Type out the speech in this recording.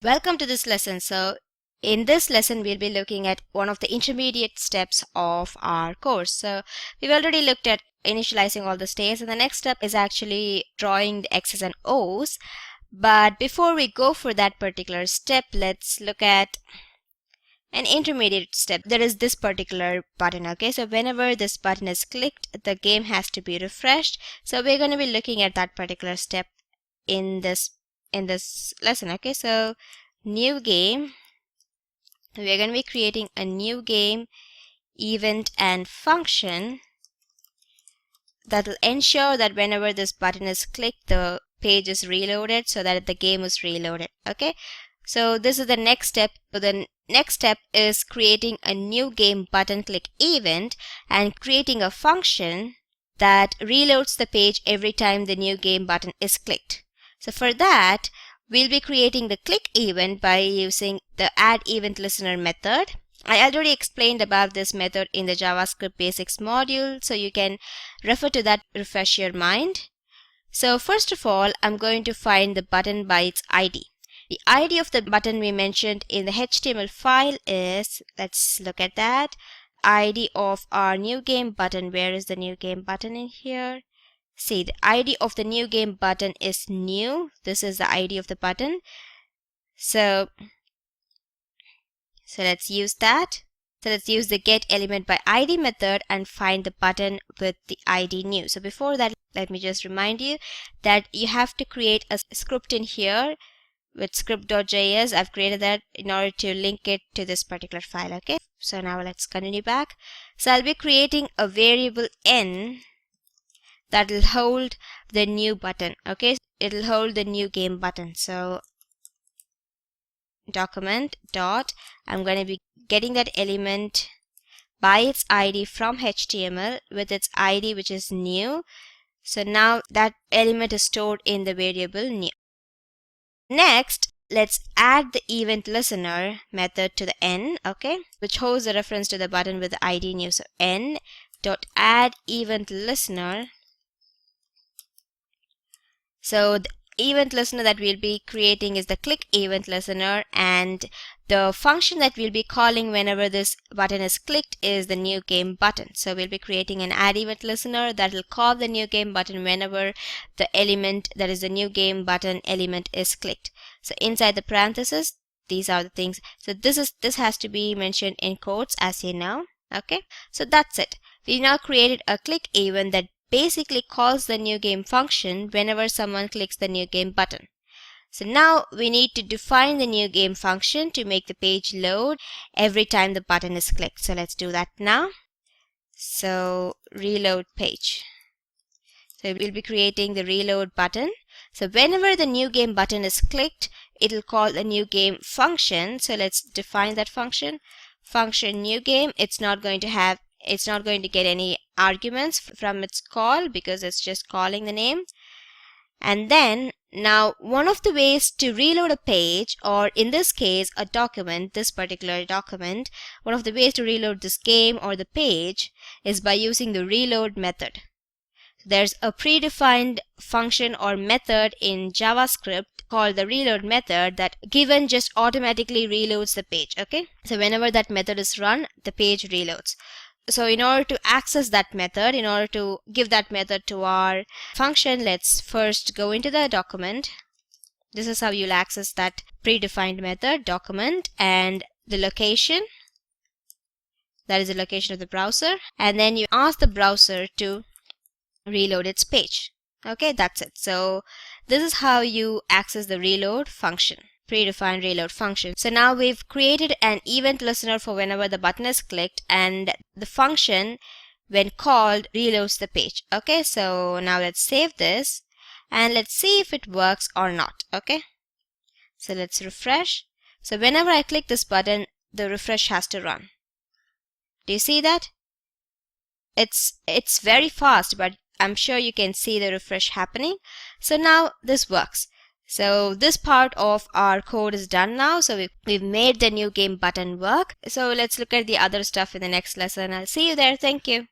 Welcome to this lesson. So in this lesson, we'll be looking at one of the intermediate steps of our course. So we've already looked at initializing all the states, and the next step is actually drawing the X's and O's. But before we go for that particular step, let's look at an intermediate step. There is this particular button. Okay, so whenever this button is clicked, the game has to be refreshed. So we're going to be looking at that particular step in this lesson. Okay, so new game, we're going to be creating a new game event and function that will ensure that whenever this button is clicked, the page is reloaded so that the game is reloaded. Okay, so this is the next step. The next step is creating a new game button click event and creating a function that reloads the page every time the new game button is clicked. So for that, we'll be creating the click event by using the add event listener method. I already explained about this method in the JavaScript basics module, so you can refer to that, refresh your mind. So first of all, I'm going to find the button by its ID. The ID of the button we mentioned in the HTML file is, let's look at that, ID of our new game button. Where is the new game button in here? See, the ID of the new game button is new. This is the ID of the button. So let's use that. So let's use the get element by ID method and find the button with the ID new. So before that, let me just remind you that you have to create a script in here with script.js. I've created that in order to link it to this particular file. Okay, so now let's continue back. So I'll be creating a variable n that will hold the new button. Okay, it'll hold the new game button. So document dot, I'm going to be getting that element by its ID from HTML with its ID, which is new. So now that element is stored in the variable new. Next, let's add the event listener method to the n, okay, which holds the reference to the button with the ID new. So n dot add event listener. So the event listener that we'll be creating is the click event listener, and the function that we'll be calling whenever this button is clicked is the new game button. So we'll be creating an add event listener that will call the new game button whenever the element, that is the new game button element, is clicked. So inside the parentheses, these are the things. So this has to be mentioned in quotes, as you know. Okay, so that's it. We now created a click event that basically calls the new game function whenever someone clicks the new game button. So now we need to define the new game function to make the page load every time the button is clicked. So let's do that now. So reload page. So we'll be creating the reload button. So whenever the new game button is clicked, it'll call the new game function. So let's define that function. Function new game. It's not going to get any arguments from its call because it's just calling the name. And then now one of the ways to reload a page, or in this case a document, this particular document, one of the ways to reload this game or the page is by using the reload method. There's a predefined function or method in JavaScript called the reload method that given just automatically reloads the page. Okay, so whenever that method is run, the page reloads. So in order to access that method, in order to give that method to our function, let's first go into the document. This is how you'll access that predefined method, document, and the location. That is the location of the browser. And then you ask the browser to reload its page. Okay, that's it. So this is how you access the reload function. Predefined reload function. So now we've created an event listener for whenever the button is clicked, and the function when called reloads the page. Okay, so now let's save this and let's see if it works or not. Okay, so let's refresh. So whenever I click this button, the refresh has to run. Do you see that? It's very fast, but I'm sure you can see the refresh happening. So now this works. So this part of our code is done now. So we've made the new game button work. So let's look at the other stuff in the next lesson. I'll see you there. Thank you.